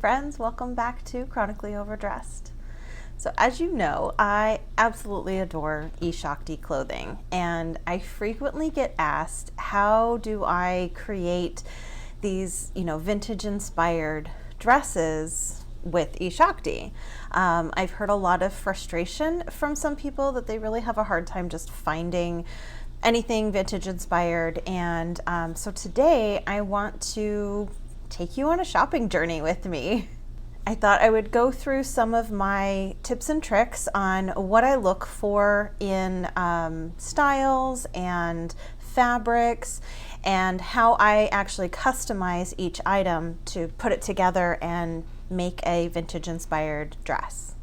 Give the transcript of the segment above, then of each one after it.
friends, welcome back to Chronically Overdressed. So as you know, I absolutely adore eShakti clothing, and I frequently get asked, how do I create these, vintage inspired dresses with eShakti? I've heard a lot of frustration from some people that they really have a hard time just finding anything vintage inspired, and so today I want to take you on a shopping journey with me. I thought I would go through some of my tips and tricks on what I look for in styles and fabrics, and how I actually customize each item to put it together and make a vintage inspired dress.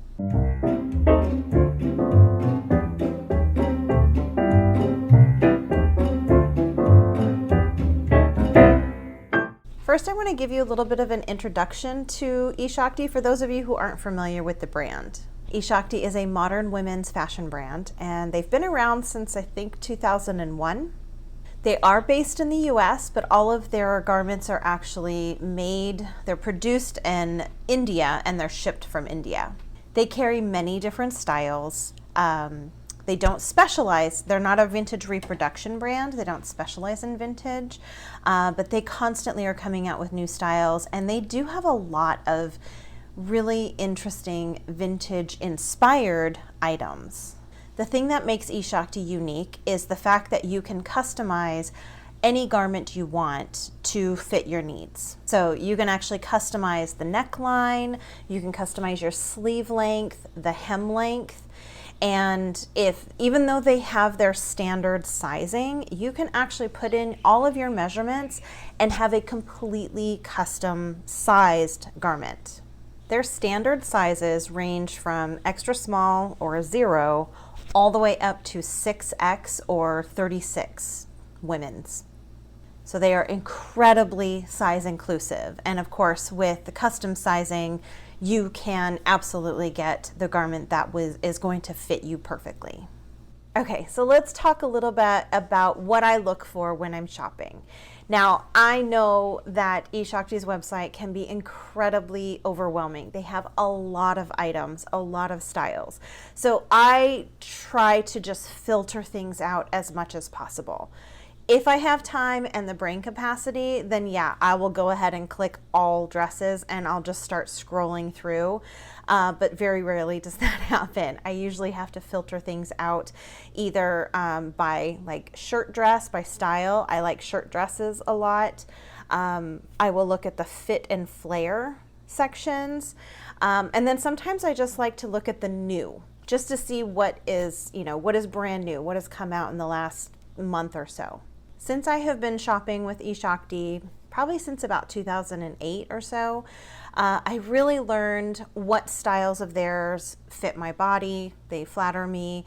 First, I want to give you a little bit of an introduction to eShakti for those of you who aren't familiar with the brand. eShakti is a modern women's fashion brand, and they've been around since I think 2001. They are based in the US, but all of their garments are actually they're produced in India and they're shipped from India. They carry many different styles. They don't specialize, they're not a vintage reproduction brand, they don't specialize in vintage, but they constantly are coming out with new styles, and they do have a lot of really interesting vintage inspired items. The thing that makes eShakti unique is the fact that you can customize any garment you want to fit your needs. So you can actually customize the neckline, you can customize your sleeve length, the hem length, and even though they have their standard sizing, you can actually put in all of your measurements and have a completely custom sized garment. Their standard sizes range from extra small or a 0 all the way up to 6X or 36 women's. So they are incredibly size inclusive. And of course, with the custom sizing, you can absolutely get the garment that is going to fit you perfectly. Okay, so let's talk a little bit about what I look for when I'm shopping. Now, I know that eShakti's website can be incredibly overwhelming. They have a lot of items, a lot of styles. So I try to just filter things out as much as possible. If I have time and the brain capacity, then yeah, I will go ahead and click all dresses and I'll just start scrolling through. But very rarely does that happen. I usually have to filter things out either by like shirt dress, by style. I like shirt dresses a lot. I will look at the fit and flare sections. And then sometimes I just like to look at the new, just to see what is brand new, what has come out in the last month or so. Since I have been shopping with eShakti, probably since about 2008 or so, I really learned what styles of theirs fit my body, they flatter me,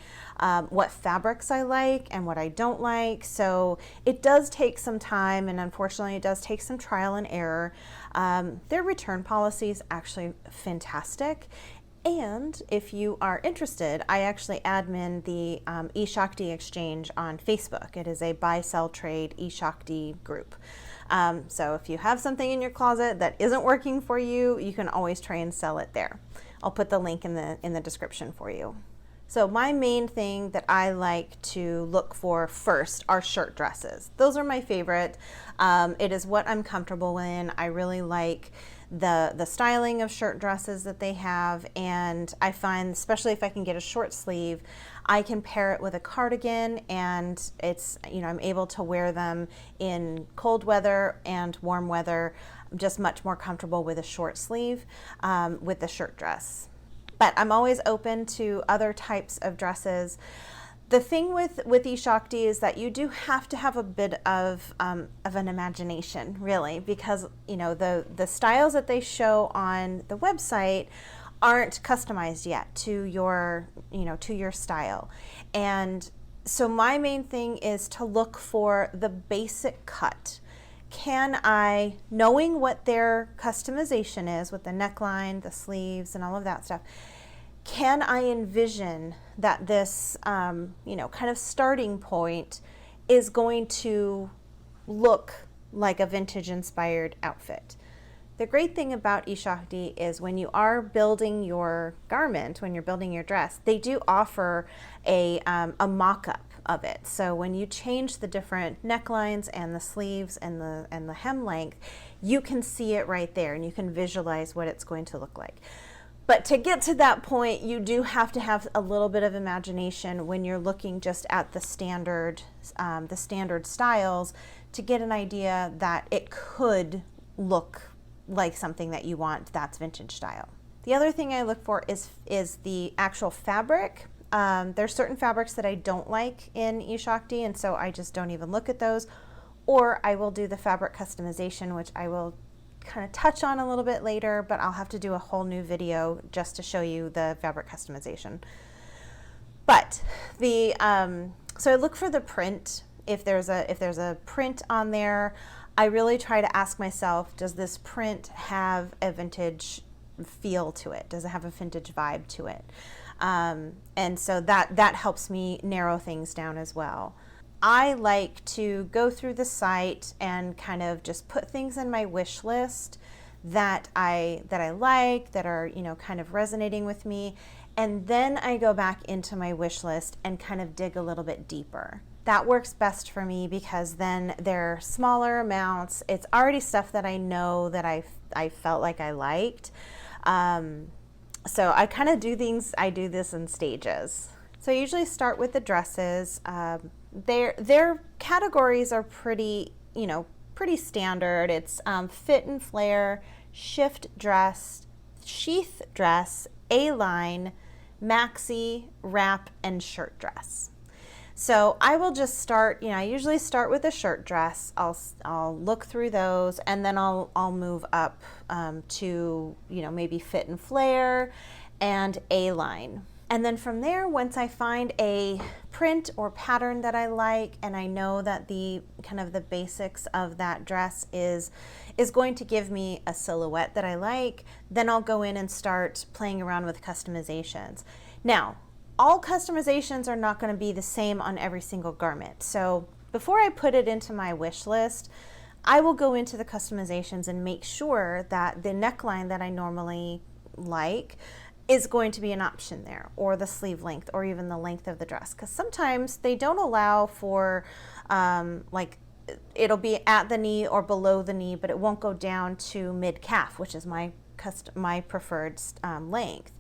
what fabrics I like and what I don't like. So it does take some time, and unfortunately it does take some trial and error. Their return policy is actually fantastic. And if you are interested, I actually admin the eShakti Exchange on Facebook. It is a buy, sell, trade eShakti group. So if you have something in your closet that isn't working for you, you can always try and sell it there. I'll put the link in the description for you. So my main thing that I like to look for first are shirt dresses. Those are my favorite. It is what I'm comfortable in. I really like the styling of shirt dresses that they have, and I find, especially if I can get a short sleeve, I can pair it with a cardigan, and it's, I'm able to wear them in cold weather and warm weather. I'm just much more comfortable with a short sleeve with the shirt dress. But I'm always open to other types of dresses. The thing with eShakti is that you do have to have a bit of an imagination, really, because the styles that they show on the website aren't customized yet to your style. And so my main thing is to look for the basic cut. Can I, knowing what their customization is with the neckline, the sleeves, and all of that stuff, can I envision that this, kind of starting point is going to look like a vintage inspired outfit? The great thing about eShakti is when you are building your garment, when you're building your dress, they do offer a mock-up of it. So when you change the different necklines and the sleeves and the hem length, you can see it right there and you can visualize what it's going to look like. But to get to that point, you do have to have a little bit of imagination when you're looking just at the standard styles to get an idea that it could look like something that you want that's vintage style. The other thing I look for is the actual fabric. There's certain fabrics that I don't like in eShakti, and so I just don't even look at those. Or I will do the fabric customization, which I will kind of touch on a little bit later, but I'll have to do a whole new video just to show you the fabric customization. But so I look for the print. If there's a print on there, I really try to ask myself, does this print have a vintage feel to it? Does it have a vintage vibe to it? And so that helps me narrow things down as well. I like to go through the site and kind of just put things in my wish list that I like, that are, you know, kind of resonating with me. And then I go back into my wish list and kind of dig a little bit deeper. That works best for me because then they're smaller amounts. It's already stuff that I know that I felt like I liked. So I kind of do this in stages. So I usually start with the dresses. Their categories are pretty standard. It's fit and flare, shift dress, sheath dress, A-line, maxi, wrap, and shirt dress. So I will just start, I usually start with a shirt dress. I'll look through those, and then I'll move up to, maybe fit and flare and A-line. And then from there, once I find a print or pattern that I like, and I know that the basics of that dress is going to give me a silhouette that I like, then I'll go in and start playing around with customizations. Now, all customizations are not going to be the same on every single garment. So before I put it into my wish list, I will go into the customizations and make sure that the neckline that I normally like is going to be an option there, or the sleeve length, or even the length of the dress. Because sometimes they don't allow for, it'll be at the knee or below the knee, but it won't go down to mid-calf, which is my preferred length.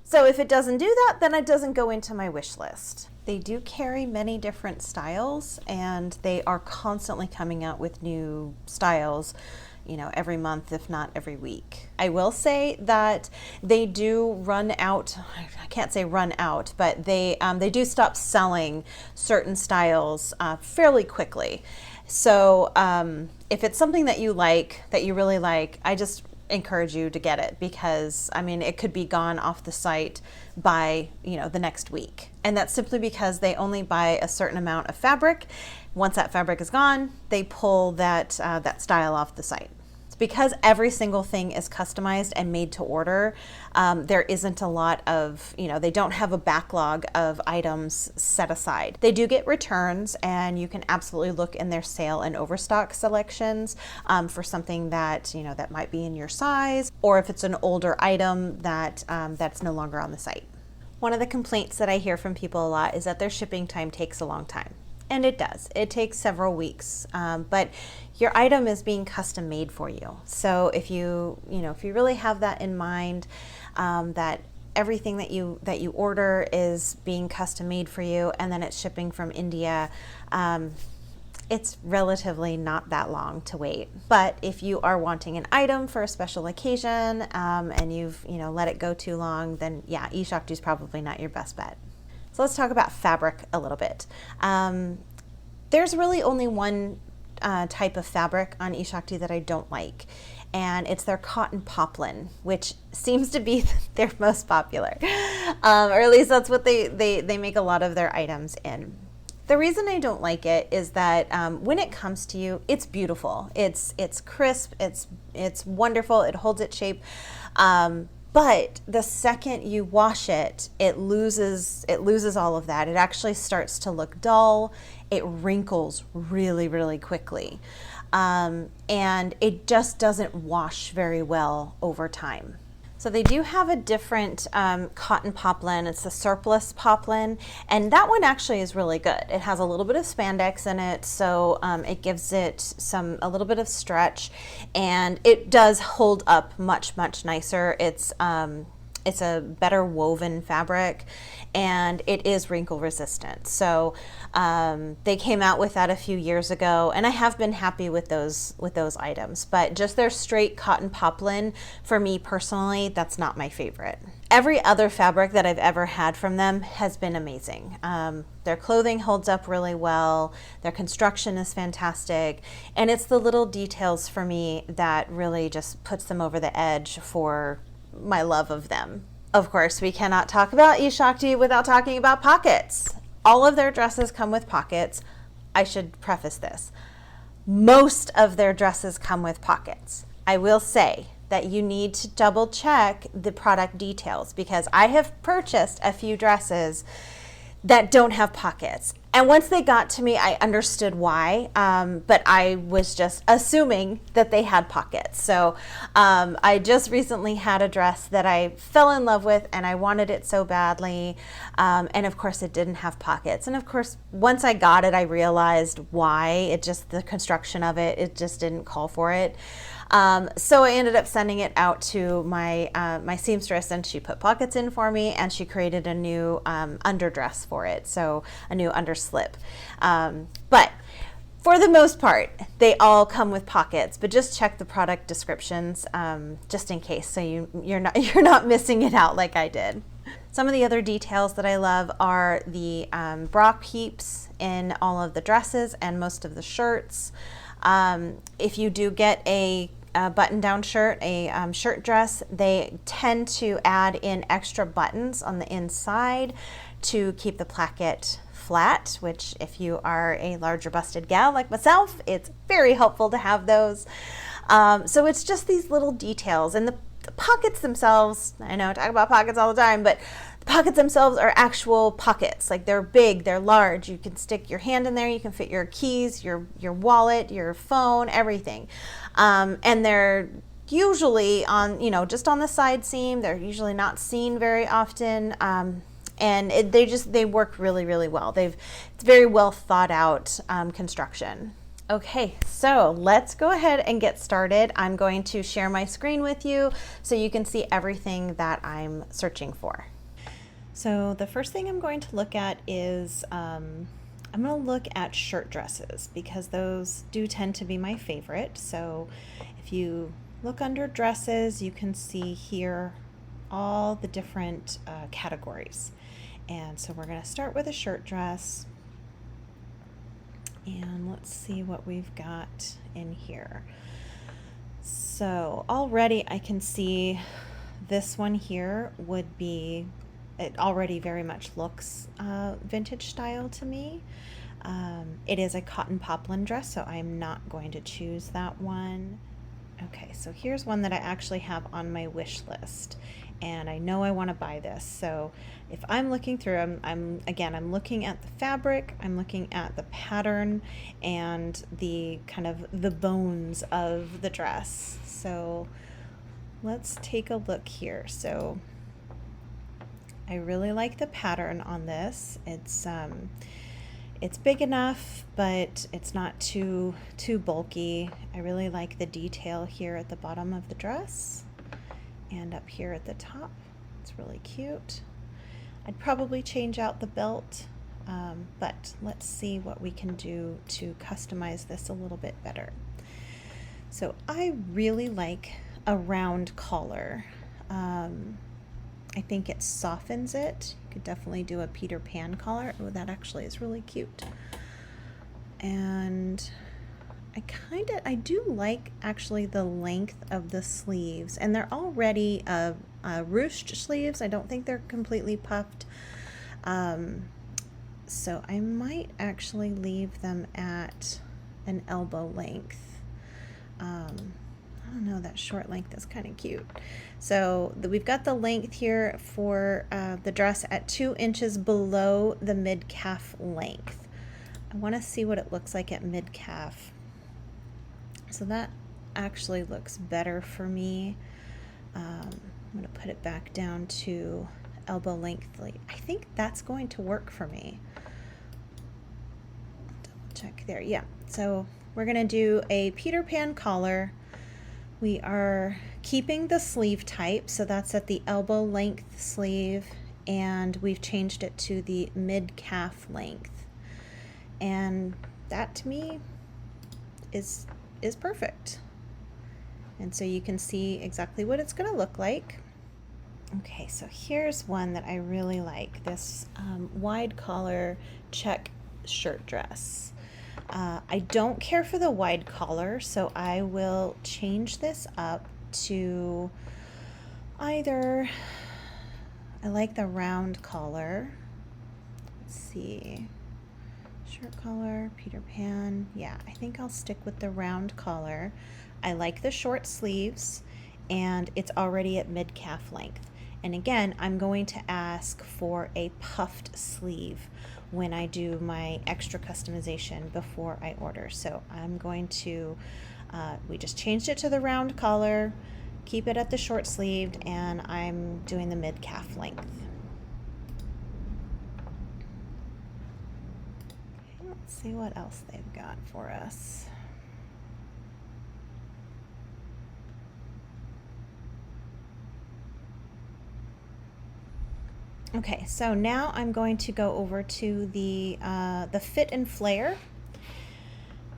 So if it doesn't do that, then it doesn't go into my wish list. They do carry many different styles, and they are constantly coming out with new styles, every month, if not every week. I will say that they do run out, I can't say run out, but they do stop selling certain styles fairly quickly. So if it's something that you like, that you really like, I just encourage you to get it, because it could be gone off the site by the next week, and that's simply because they only buy a certain amount of fabric. Once that fabric is gone, they pull that style off the site. It's because every single thing is customized and made to order. There isn't a lot of, they don't have a backlog of items set aside. They do get returns, and you can absolutely look in their sale and overstock selections for something that, that might be in your size, or if it's an older item that's no longer on the site. One of the complaints that I hear from people a lot is that their shipping time takes a long time. And it does. It takes several weeks, but your item is being custom made for you. So if you really have that in mind, that everything that you order is being custom made for you, and then it's shipping from India, it's relatively not that long to wait. But if you are wanting an item for a special occasion, and you've let it go too long, then yeah, eShakti is probably not your best bet. So let's talk about fabric a little bit. There's really only one type of fabric on eShakti that I don't like, and it's their cotton poplin, which seems to be their most popular, or at least that's what they make a lot of their items in. The reason I don't like it is that when it comes to you, it's beautiful. It's crisp. It's wonderful. It holds its shape. But the second you wash it, it loses all of that. It actually starts to look dull. It wrinkles really, really quickly. and it just doesn't wash very well over time. So they do have a different cotton poplin. It's the surplus poplin, and that one actually is really good. It has a little bit of spandex in it, so it gives it a little bit of stretch, and it does hold up much nicer. It's a better woven fabric, and it is wrinkle resistant. So they came out with that a few years ago, and I have been happy with those items. But just their straight cotton poplin, for me personally, that's not my favorite. Every other fabric that I've ever had from them has been amazing. Their clothing holds up really well. Their construction is fantastic, and it's the little details for me that really just puts them over the edge for my love of them. Of course, we cannot talk about eShakti without talking about pockets. All of their dresses come with pockets. I should preface this. Most of their dresses come with pockets. I will say that you need to double check the product details, because I have purchased a few dresses that don't have pockets. And once they got to me, I understood why, but I was just assuming that they had pockets. So I just recently had a dress that I fell in love with, and I wanted it so badly. And of course, it didn't have pockets. And of course, once I got it, I realized why. The construction of it just didn't call for it. So I ended up sending it out to my seamstress, and she put pockets in for me, and she created a new underdress for it, so a new underslip. But for the most part, they all come with pockets, but just check the product descriptions just in case, so you're not missing it out like I did. Some of the other details that I love are the bra peeps in all of the dresses and most of the shirts. If you do get a button-down shirt, a shirt dress, they tend to add in extra buttons on the inside to keep the placket flat, which if you are a larger busted gal like myself, it's very helpful to have those. So it's just these little details, and the pockets themselves, I know I talk about pockets all the time, but the pockets themselves are actual pockets. Like, they're big, they're large. You can stick your hand in there, you can fit your keys, your wallet, your phone, everything. And they're usually on, just on the side seam. They're usually not seen very often. And they work really well. It's very well thought out construction. Okay, so let's go ahead and get started. I'm going to share my screen with you so you can see everything that I'm searching for. So the first thing I'm going to look at is I'm going to look at shirt dresses, because those do tend to be my favorite. So if you look under dresses, you can see here all the different categories. And so we're going to start with a shirt dress. And let's see what we've got in here. So already I can see this one here would be, it already very much looks vintage style to me. It is a cotton poplin dress, so I'm not going to choose that one. Okay, so here's one that I actually have on my wish list, and I know I want to buy this. So if I'm looking through, I'm looking at the fabric, I'm looking at the pattern, and the kind of the bones of the dress. So let's take a look here. So I really like the pattern on this. It's big enough, but it's not too bulky. I really like the detail here at the bottom of the dress and up here at the top. It's really cute. I'd probably change out the belt, but let's see what we can do to customize this a little bit better. So I really like a round collar. I think it softens it. You could definitely do a Peter Pan collar. Oh, that actually is really cute. And I do like actually the length of the sleeves, and they're already ruched sleeves. I don't think they're completely puffed. So I might actually leave them at an elbow length. I don't know, that short length is kind of cute. So we've got the length here for the dress at 2 inches below the mid-calf length. I want to see what it looks like at mid-calf. So that actually looks better for me. I'm going to put it back down to elbow length. I think that's going to work for me. Double check there. Yeah. So we're going to do a Peter Pan collar. We are keeping the sleeve type, so that's at the elbow length sleeve, and we've changed it to the mid-calf length. And that to me is perfect. And so you can see exactly what it's going to look like. Okay, so here's one that I really like, this wide collar check shirt dress. I don't care for the wide collar, so I will change this up to either, I like the round collar. Let's see, shirt collar, Peter Pan. Yeah, I think I'll stick with the round collar. I like the short sleeves, and it's already at mid-calf length. And again, I'm going to ask for a puffed sleeve when I do my extra customization before I order. So I'm going to, we just changed it to the round collar, keep it at the short sleeved, and I'm doing the mid-calf length. Okay, let's see what else they've got for us. Okay, so now I'm going to go over to the fit and flare.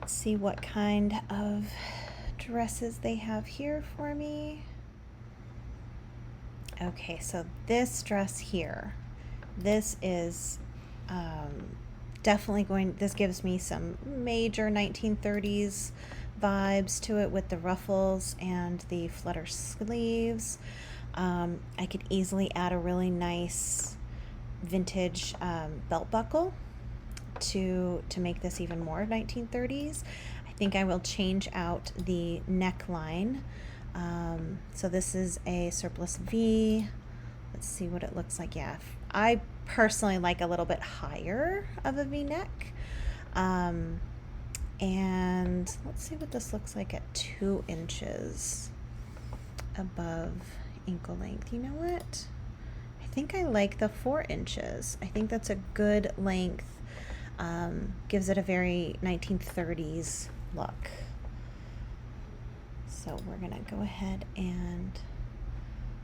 Let's see what kind of dresses they have here for me. Okay, so this dress here, this is definitely going, this gives me some major 1930s vibes to it with the ruffles and the flutter sleeves. I could easily add a really nice vintage belt buckle to make this even more 1930s. I think I will change out the neckline. So this is a surplus V. Let's see what it looks like. Yeah, I personally like a little bit higher of a V-neck. And let's see what this looks like at 2 inches above ankle length. You know what? I think I like the 4 inches. I think that's a good length. Gives it a very 1930s look. So we're gonna go ahead and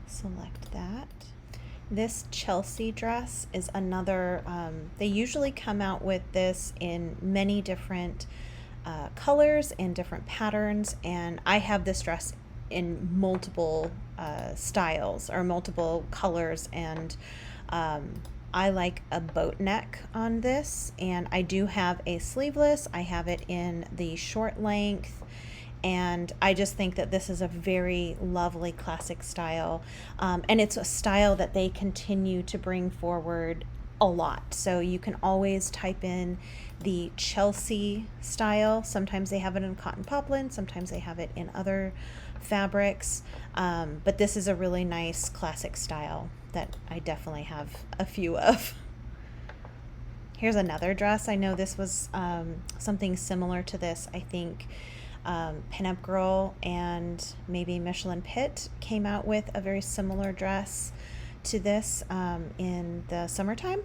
select that. This Chelsea dress is another, they usually come out with this in many different colors and different patterns, and I have this dress in multiple styles or multiple colors, and I like a boat neck on this, and I do have a sleeveless. I have it in the short length, and I just think that this is a very lovely classic style, and it's a style that they continue to bring forward a lot. So you can always type in the Chelsea style. Sometimes they have it in cotton poplin, sometimes they have it in other fabrics, but this is a really nice classic style that I definitely have a few of. Here's another dress. I know this was something similar to this. I think Pinup Girl and maybe Michelin Pitt came out with a very similar dress to this in the summertime,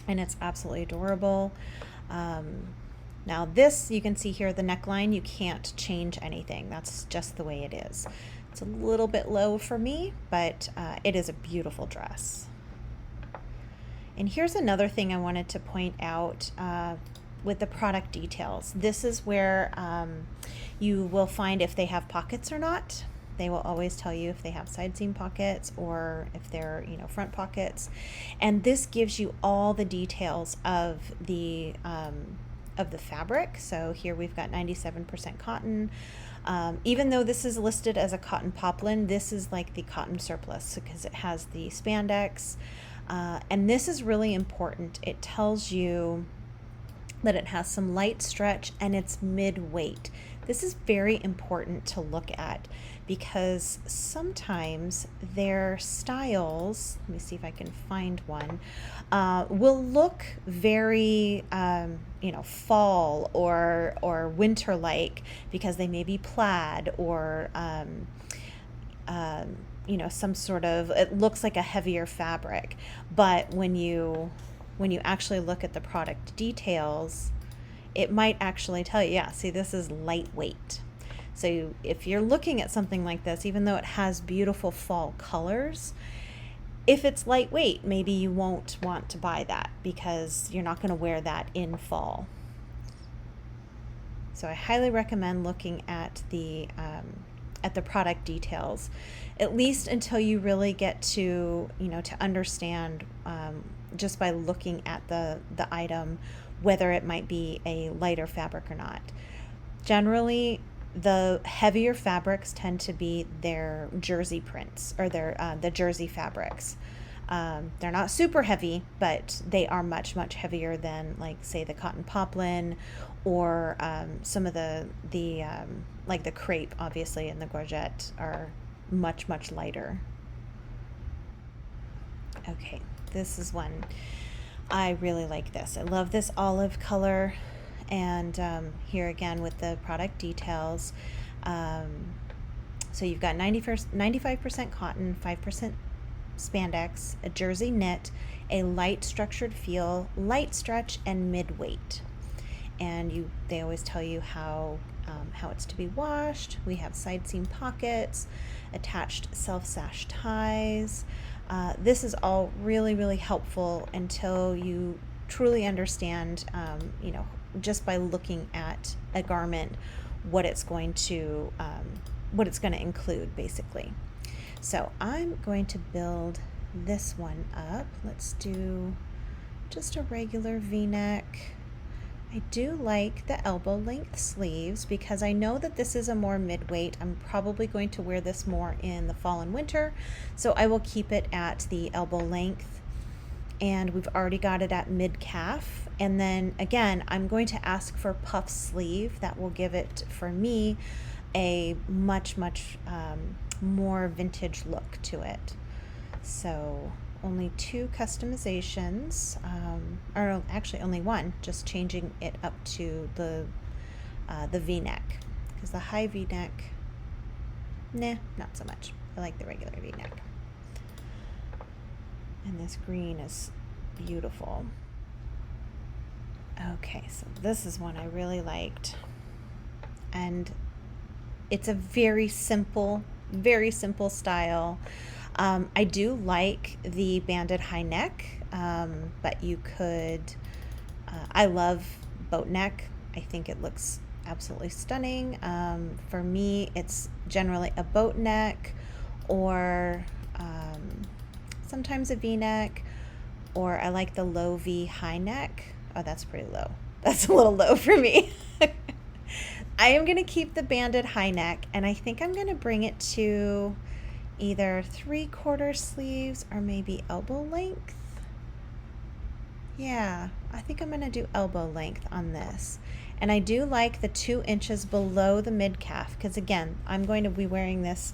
and it's absolutely adorable. Now this, you can see here, the neckline, you can't change anything. That's just the way it is. It's a little bit low for me, but it is a beautiful dress. And here's another thing I wanted to point out with the product details. This is where you will find if they have pockets or not. They will always tell you if they have side seam pockets or if they're, front pockets. And this gives you all the details of the fabric. So here we've got 97% cotton. Even though this is listed as a cotton poplin, this is like the cotton surplus because it has the spandex. And this is really important. It tells you that it has some light stretch and it's mid-weight. This is very important to look at because sometimes their styles, let me see if I can find one, will look very, fall or winter like because they may be plaid or, some sort of, it looks like a heavier fabric. But when you actually look at the product details, it might actually tell you, yeah, see, this is lightweight. So if you're looking at something like this, even though it has beautiful fall colors, if it's lightweight, maybe you won't want to buy that because you're not going to wear that in fall. So I highly recommend looking at the product details, at least until you really get to understand, just by looking at the item, whether it might be a lighter fabric or not. Generally, the heavier fabrics tend to be their jersey prints or the jersey fabrics. They're not super heavy, but they are much, much heavier than, like, say, the cotton poplin or some of the like the crepe, obviously, and the gorget are much, much lighter. Okay, this is one. I really like this. I love this olive color. And here again with the product details. So you've got 95% cotton, 5% spandex, a jersey knit, a light structured feel, light stretch, and mid-weight. And they always tell you how it's to be washed. We have side seam pockets, attached self-sash ties. This is all really, really helpful until you truly understand, just by looking at a garment, what it's going to include, basically. So I'm going to build this one up. Let's do just a regular V-neck. I do like the elbow length sleeves because I know that this is a more mid-weight. I'm probably going to wear this more in the fall and winter, so I will keep it at the elbow length. And we've already got it at mid-calf. And then again, I'm going to ask for puff sleeve. That will give it, for me, a much, much more vintage look to it. So only 2 customizations, or actually only one, just changing it up to the V-neck, because the high V-neck, nah, not so much. I like the regular V-neck. And this green is beautiful. Okay, so this is one I really liked. And it's a very simple style. I do like the banded high neck, but you could, I love boat neck. I think it looks absolutely stunning. For me, it's generally a boat neck or sometimes a V-neck, or I like the low V high neck. Oh, that's pretty low. That's a little low for me. I am going to keep the banded high neck, and I think I'm going to bring it to either 3/4 sleeves or maybe elbow length. Yeah, I think I'm going to do elbow length on this. And I do like the 2 inches below the mid-calf because, again, I'm going to be wearing this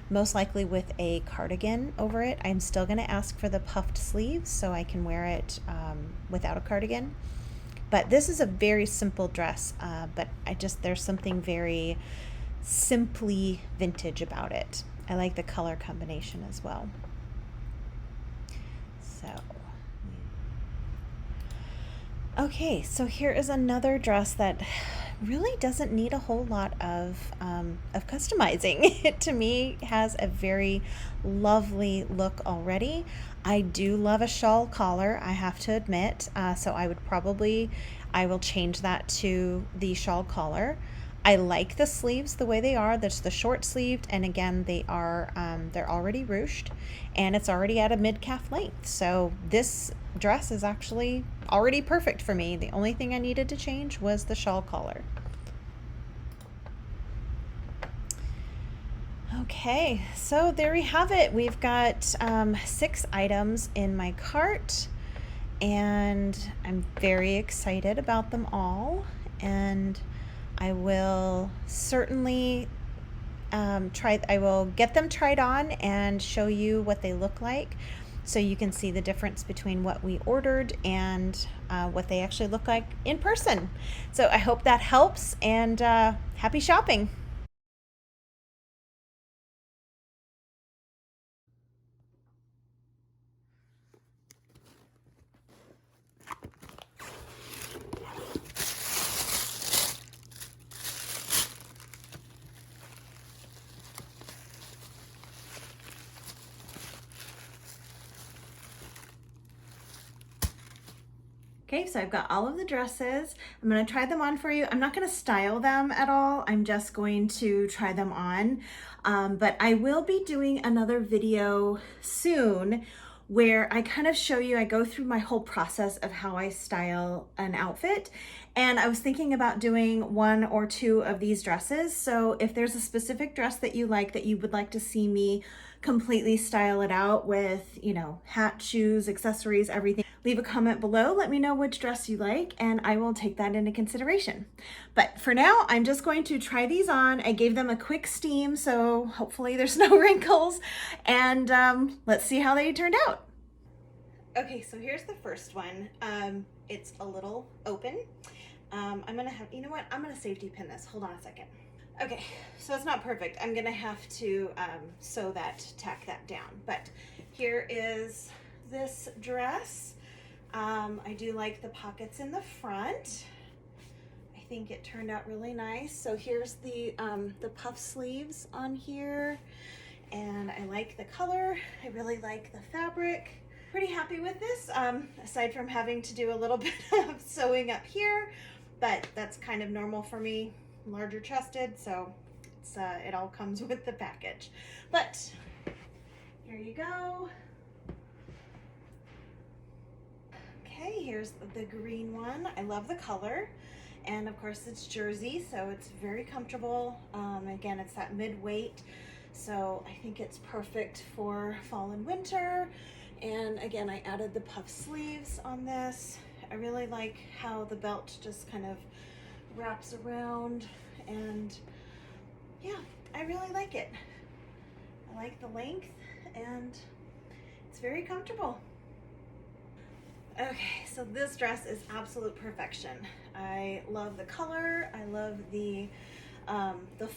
most likely with a cardigan over it. I'm still going to ask for the puffed sleeves so I can wear it without a cardigan. But this is a very simple dress, but there's something very simply vintage about it. I like the color combination as well. So, okay, so here is another dress that really doesn't need a whole lot of customizing. It, to me, has a very lovely look already. I do love a shawl collar, I have to admit, so I will change that to the shawl collar. I like the sleeves the way they are. That's the short sleeved, and again, they're already ruched, and it's already at a mid-calf length. So this dress is actually already perfect for me. The only thing I needed to change was the shawl collar. Okay, so there we have it. We've got 6 items in my cart, and I'm very excited about them all. And I will certainly I will get them tried on and show you what they look like so you can see the difference between what we ordered and what they actually look like in person. So I hope that helps, and happy shopping. Okay, so I've got all of the dresses. I'm gonna try them on for you. I'm not gonna style them at all. I'm just going to try them on. But I will be doing another video soon where I kind of show you, I go through my whole process of how I style an outfit. And I was thinking about doing one or two of these dresses. So if there's a specific dress that you like that you would like to see me completely style it out with, you know, hat, shoes, accessories, everything, leave a comment below. Let me know which dress you like and I will take that into consideration. But for now, I'm just going to try these on. I gave them a quick steam, so hopefully there's no wrinkles. And let's see how they turned out. Okay, so here's the first one. It's a little open. I'm gonna have, you know what? I'm gonna safety pin this. Hold on a second. Okay, so it's not perfect. I'm gonna have to sew that, tack that down. But here is this dress. I do like the pockets in the front. I think it turned out really nice. So here's the puff sleeves on here, and I like the color. I really like the fabric. Pretty happy with this, aside from having to do a little bit of sewing up here, but that's kind of normal for me. I'm larger chested, so it all comes with the package. But here you go. Okay, here's the green one. I love the color. And of course it's jersey, so it's very comfortable. Again, it's that mid-weight, so I think it's perfect for fall and winter. And again, I added the puff sleeves on this. I really like how the belt just kind of wraps around, and yeah, I really like it. I like the length and it's very comfortable. Okay, so this dress is absolute perfection. I love the color. I love the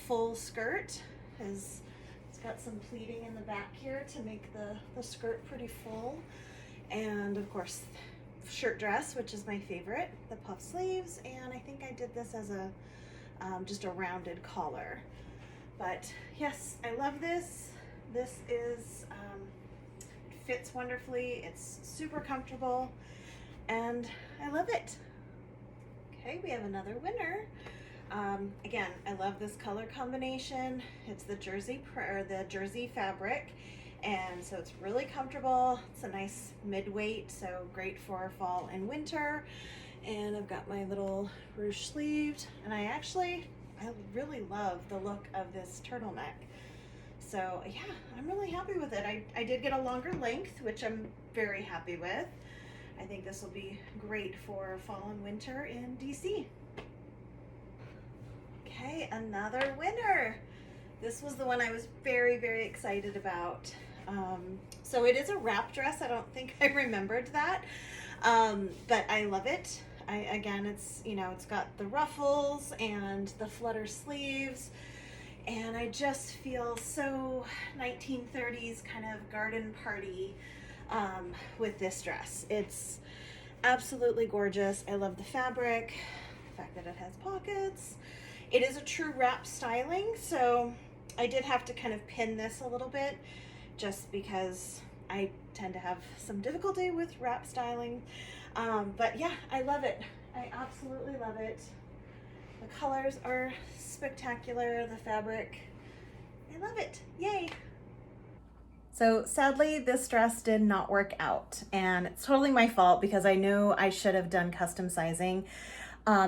full skirt. It's got some pleating in the back here to make the skirt pretty full. And of course, shirt dress, which is my favorite, the puff sleeves, and I think I did this as a just a rounded collar. But yes, I love this. This is fits wonderfully. It's super comfortable and I love it. Okay, we have another winner. Again, I love this color combination. It's the jersey fabric, and so it's really comfortable. It's a nice mid-weight, so great for fall and winter. And I've got my little ruche sleeved, and I really love the look of this turtleneck. So yeah, I'm really happy with it. I did get a longer length, which I'm very happy with. I think this will be great for fall and winter in DC. Okay, another winner. This was the one I was very, very excited about. So it is a wrap dress. I don't think I remembered that, but I love it. Again, it's, you know, it's got the ruffles and the flutter sleeves, and I just feel so 1930s kind of garden party with this dress. It's absolutely gorgeous. I love the fabric, the fact that it has pockets. It is a true wrap styling, so I did have to kind of pin this a little bit just because I tend to have some difficulty with wrap styling. But yeah, I love it. I absolutely love it. The colors are spectacular, the fabric, I love it, yay. So sadly, this dress did not work out, and it's totally my fault because I know I should have done custom sizing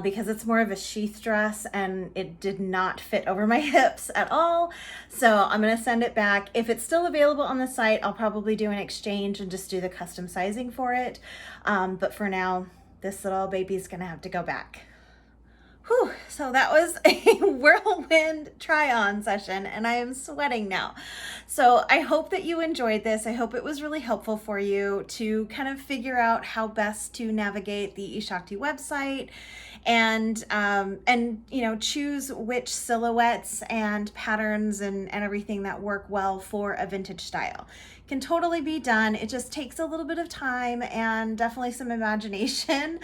because it's more of a sheath dress and it did not fit over my hips at all. So I'm gonna send it back. If it's still available on the site, I'll probably do an exchange and just do the custom sizing for it. But for now, this little baby's gonna have to go back. Whew, so that was a whirlwind try-on session and I am sweating now. So I hope that you enjoyed this. I hope it was really helpful for you to kind of figure out how best to navigate the eShakti website and choose which silhouettes and patterns and everything that work well for a vintage style. Can totally be done. It just takes a little bit of time and definitely some imagination,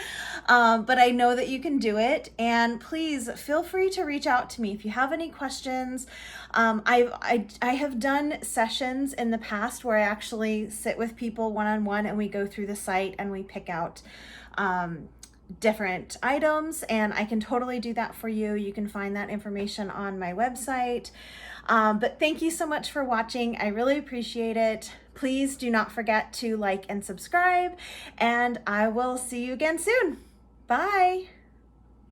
but I know that you can do it. And please feel free to reach out to me if you have any questions. I have done sessions in the past where I actually sit with people one-on-one and we go through the site and we pick out different items, and I can totally do that for you. You can find that information on my website. But thank you so much for watching. I really appreciate it. Please do not forget to like and subscribe, and I will see you again soon. Bye.